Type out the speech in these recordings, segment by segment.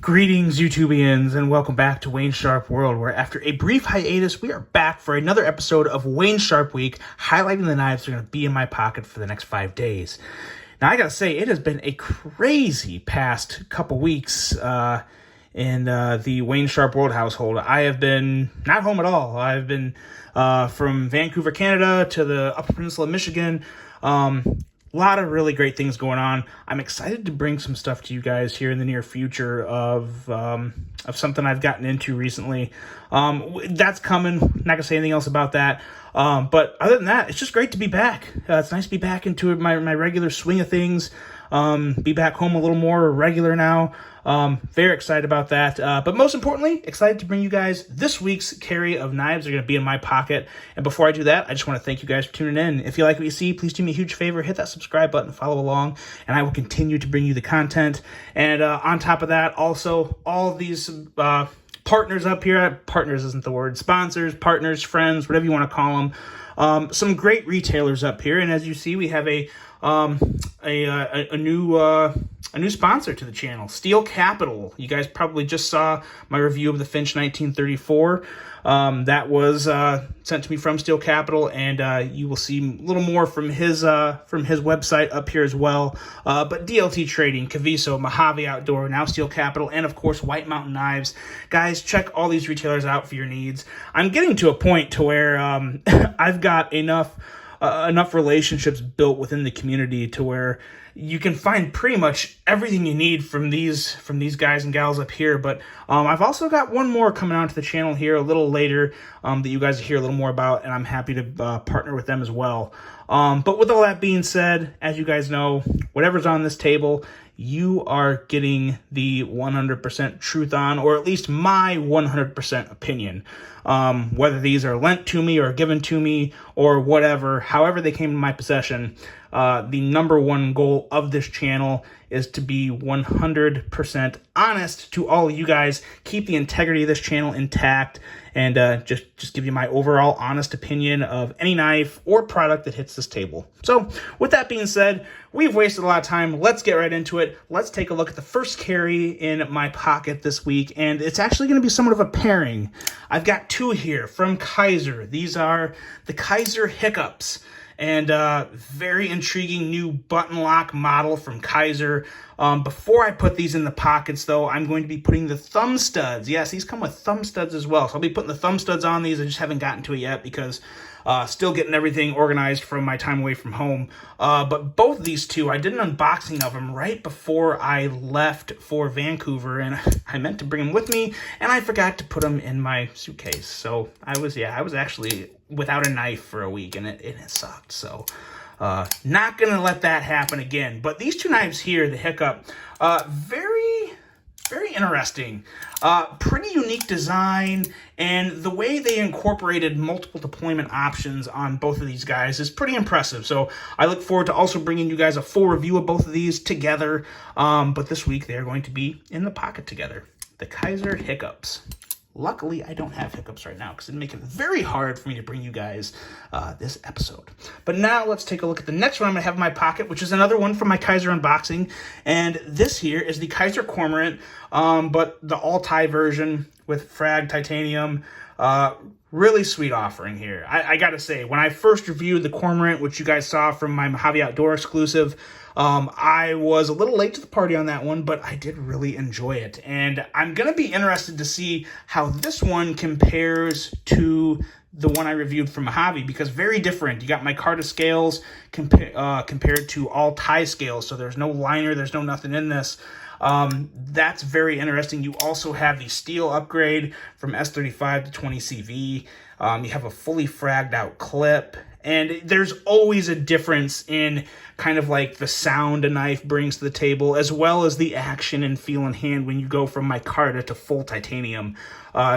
Greetings, YouTubians, and welcome back to Wayne Sharp World, where after a brief hiatus, we are back for another episode of Wayne Sharp Week, highlighting the knives that are going to be in my pocket for the next 5 days. Now, I gotta say, it has been a crazy past couple weeks in the Wayne Sharp World household. I have been not home at all. I've been from Vancouver, Canada to the Upper Peninsula of Michigan. A lot of really great things going on. I'm excited to bring some stuff to you guys here in the near future of something I've gotten into recently. That's coming. Not gonna say anything else about that. But other than that, it's just great to be back. It's nice to be back into my regular swing of things. Be back home a little more regular now. Very excited about that. But most importantly, excited to bring you guys this week's carry of knives that are going to be in my pocket. And before I do that, I just want to thank you guys for tuning in. If you like what you see, please do me a huge favor. Hit that subscribe button, follow along, and I will continue to bring you the content. And on top of that, also, all of these partners up here, partners isn't the word, sponsors, partners, friends, whatever you want to call them. Some great retailers up here. And as you see, we have a new sponsor to the channel, Steel Capital. You guys probably just saw my review of the Finch 1934. That was sent to me from Steel Capital, and you will see a little more from his website up here as well. But DLT Trading, Caviso, Mojave Outdoor, now Steel Capital, and of course White Mountain Knives. Guys, check all these retailers out for your needs. I'm getting to a point to where I've got enough relationships built within the community to where you can find pretty much everything you need from these guys and gals up here. But I've also got one more coming onto the channel here a little later that you guys will hear a little more about, and I'm happy to partner with them as well. But with all that being said, as you guys know, whatever's on this table, you are getting the 100% truth on, or at least my 100% opinion. Whether these are lent to me or given to me or whatever, however they came in my possession, the number one goal of this channel is to be 100% honest to all of you guys, keep the integrity of this channel intact, and just give you my overall honest opinion of any knife or product that hits this table. So with that being said, we've wasted a lot of time. Let's get right into it. Let's take a look at the first carry in my pocket this week, and it's actually going to be somewhat of a pairing. I've got two here from Kizer. These are the Kizer Hiccups, and very intriguing new button lock model from Kizer. Before I put these in the pockets, though, I'm going to be putting the thumb studs. Yes, these come with thumb studs as well. So I'll be putting the thumb studs on these. I just haven't gotten to it yet because still getting everything organized from my time away from home. But both of these two, I did an unboxing of them right before I left for Vancouver, and I meant to bring them with me, and I forgot to put them in my suitcase. So I was actually without a knife for a week, and it sucked. So not gonna let that happen again. But these two knives here, the Hiccup, very interesting, pretty unique design, and the way they incorporated multiple deployment options on both of these guys is pretty impressive. So I look forward to also bringing you guys a full review of both of these together. But this week they're going to be in the pocket together. The Kizer Hiccups. Luckily, I don't have hiccups right now because it'd make it very hard for me to bring you guys this episode. But now let's take a look at the next one I'm going to have in my pocket, which is another one from my Kizer unboxing. And this here is the Kizer Cormorant, but the all-tie version with frag titanium. Really sweet offering here. I got to say, when I first reviewed the Cormorant, which you guys saw from my Mojave Outdoor exclusive, I was a little late to the party on that one, but I did really enjoy it. And I'm going to be interested to see how this one compares to the one I reviewed from Mojave, because very different. You got micarta scales compared to all tie scales, so there's no liner, there's no nothing in this. That's very interesting. You also have the steel upgrade from S35 to 20 CV. You have a fully fragged out clip, and there's always a difference in kind of like the sound a knife brings to the table, as well as the action and feel in hand when you go from micarta to full titanium.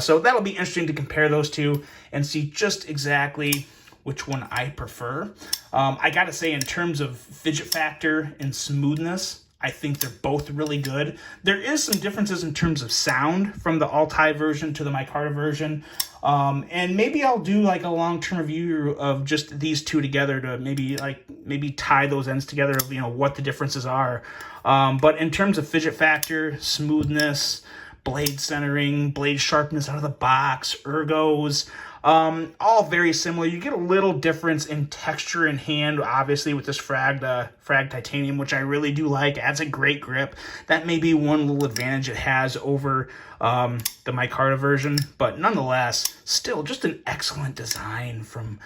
So that'll be interesting to compare those two and see just exactly which one I prefer. I gotta say, in terms of fidget factor and smoothness, I think they're both really good. There is some differences in terms of sound from the all-tie version to the micarta version. And maybe I'll do like a long-term review of just these two together to maybe tie those ends together of, you know, what the differences are. But in terms of fidget factor, smoothness, blade centering, blade sharpness out of the box, ergos, all very similar. You get a little difference in texture in hand, obviously, with this frag titanium, which I really do like. Adds a great grip. That may be one little advantage it has over the micarta version, but nonetheless, still just an excellent design from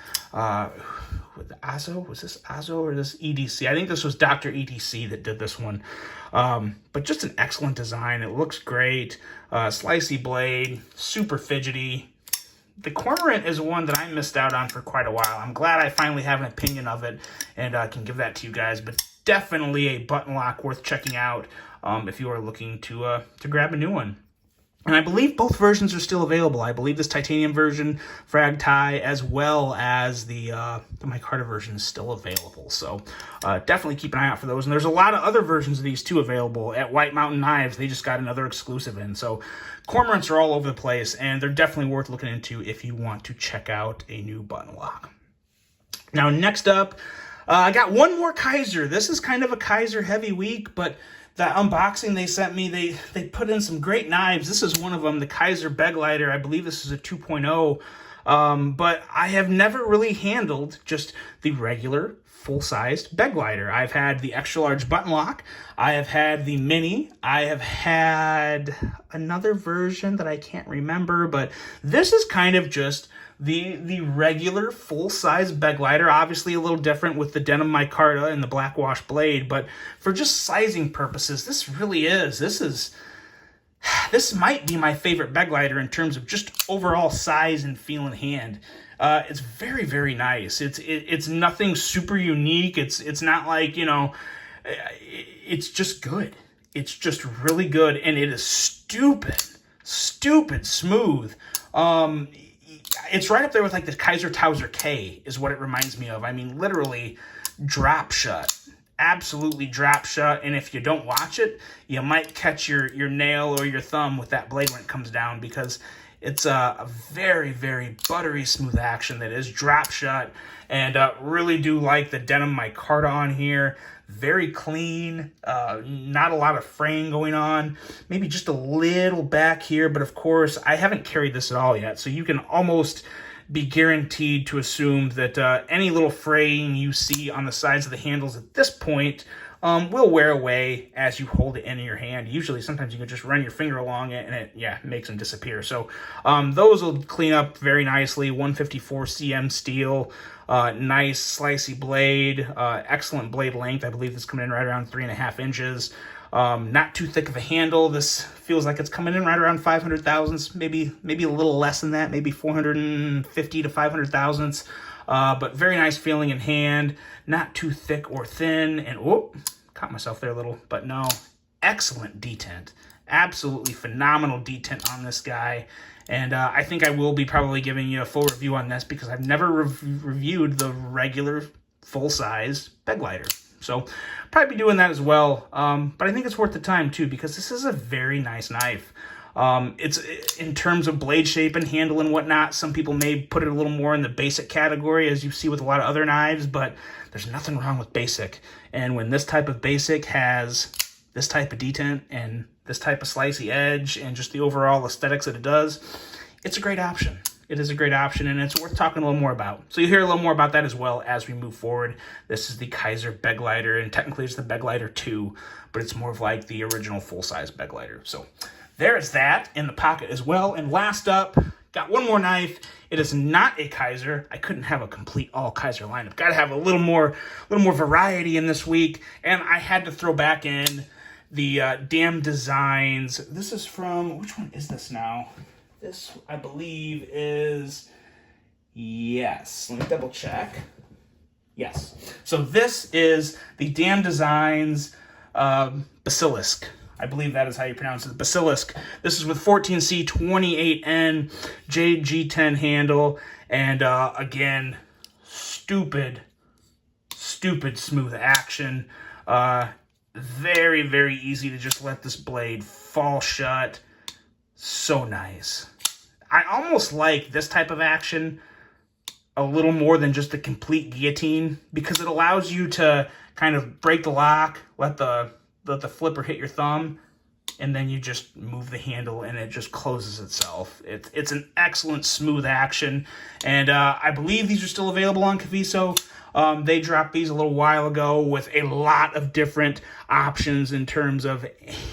Azo. Was this Azo or this EDC? I think this was Dr. EDC that did this one. But just an excellent design. It looks great. Slicey blade, super fidgety. The Cormorant is one that I missed out on for quite a while. I'm glad I finally have an opinion of it and can give that to you guys. But definitely a button lock worth checking out if you are looking to grab a new one. And I believe both versions are still available. I believe this titanium version, frag tie, as well as the micarta version is still available. So definitely keep an eye out for those. And there's a lot of other versions of these too available at White Mountain Knives. They just got another exclusive in. So Cormorants are all over the place, and they're definitely worth looking into if you want to check out a new button lock. Now, next up, I got one more Kizer. This is kind of a Kizer heavy week, but the unboxing they sent me, they put in some great knives. This is one of them, the Kizer Beg Lighter. I believe this is a 2.0, but I have never really handled just the regular full-sized beg lighter. I've had the extra large button lock. I have had the mini. I have had another version that I can't remember, but this is kind of just the regular full-size beg lighter, obviously a little different with the denim micarta and the black wash blade, but for just sizing purposes, this really is. This might be my favorite beg lighter in terms of just overall size and feel in hand. It's very, very nice. It's nothing super unique. It's not like, you know, it's just good. It's just really good, and it is stupid smooth. It's right up there with like the Kizer Towser K is what it reminds me of. I mean, literally drop shut. Absolutely drop shut. And if you don't watch it, you might catch your nail or your thumb with that blade when it comes down, because it's a very, very buttery smooth action that is drop shut. And really do like the denim micarta on here. Very clean, not a lot of fraying going on, maybe just a little back here, but of course I haven't carried this at all yet, so you can almost be guaranteed to assume that any little fraying you see on the sides of the handles at this point will wear away as you hold it in your hand. Usually, sometimes you can just run your finger along it and it makes them disappear. So those will clean up very nicely. 154 cm steel. Nice slicey blade, excellent blade length. I believe it's coming in right around 3.5 inches. Not too thick of a handle. This feels like it's coming in right around 500 thousandths, maybe a little less than that, maybe 450 to 500 thousandths. But very nice feeling in hand, not too thick or thin. And whoop, caught myself there a little, but no, excellent detent. Absolutely phenomenal detent on this guy. And I think I will be probably giving you a full review on this because I've never reviewed the regular full-size beg lighter. So probably be doing that as well. But I think it's worth the time too, because this is a very nice knife. It's in terms of blade shape and handle and whatnot, some people may put it a little more in the basic category, as you see with a lot of other knives, but there's nothing wrong with basic. And when this type of basic has this type of detent and this type of slicey edge and just the overall aesthetics that it does, it's a great option. It is a great option, and it's worth talking a little more about. So you'll hear a little more about that as well as we move forward. This is the Kizer Beg Lighter, and technically it's the Beg Lighter 2, but it's more of like the original full-size Beg Lighter. So there's that in the pocket as well. And last up, got one more knife. It is not a Kizer. I couldn't have a complete all Kizer lineup. Got to have a little more variety in this week, and I had to throw back in the Damn Designs. This is from, which one is this now? This, I believe, is, yes, let me double check. Yes. So this is the Damn Designs Basilisk. I believe that is how you pronounce it, Basilisk. This is with 14C 28N JG10 handle, and again, stupid smooth action. Very, very easy to just let this blade fall shut. So nice. I almost like this type of action a little more than just the complete guillotine, because it allows you to kind of break the lock, let the flipper hit your thumb, and then you just move the handle and it just closes itself. It's an excellent smooth action, and I believe these are still available on Kizer. They dropped these a little while ago with a lot of different options in terms of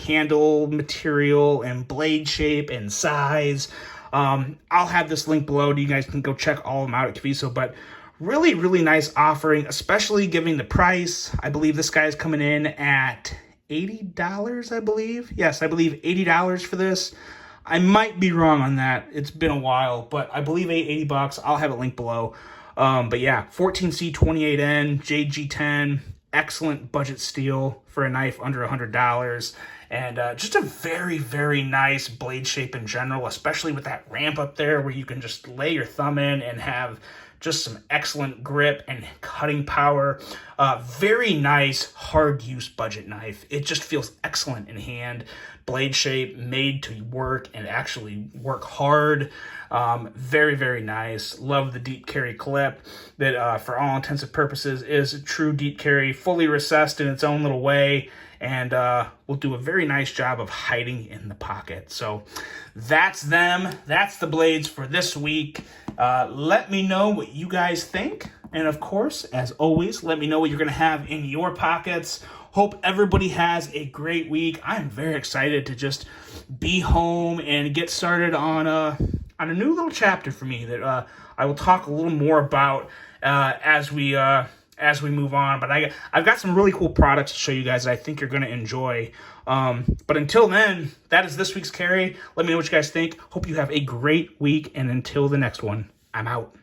handle material and blade shape and size. I'll have this link below. You guys can go check all of them out at Kizer, but really, really nice offering, especially given the price. I believe this guy is coming in at $80, I believe. Yes, I believe $80 for this. I might be wrong on that. It's been a while, but I believe $80. I'll have a link below. But yeah, 14C 28N, JG10, excellent budget steel for a knife under $100. And just a very, very nice blade shape in general, especially with that ramp up there where you can just lay your thumb in and have just some excellent grip and cutting power. Very nice, hard use budget knife. It just feels excellent in hand. Blade shape made to work and actually work hard. Very, very nice. Love the deep carry clip that for all intents and purposes is a true deep carry, fully recessed in its own little way, and will do a very nice job of hiding in the pocket. So that's them. That's the blades for this week. Let me know what you guys think. And of course, as always, let me know what you're going to have in your pockets. Hope everybody has a great week. I'm very excited to just be home and get started on a new little chapter for me that I will talk a little more about as we move on. But I've got some really cool products to show you guys that I think you're going to enjoy. But until then, that is this week's carry. Let me know what you guys think. Hope you have a great week. And until the next one, I'm out.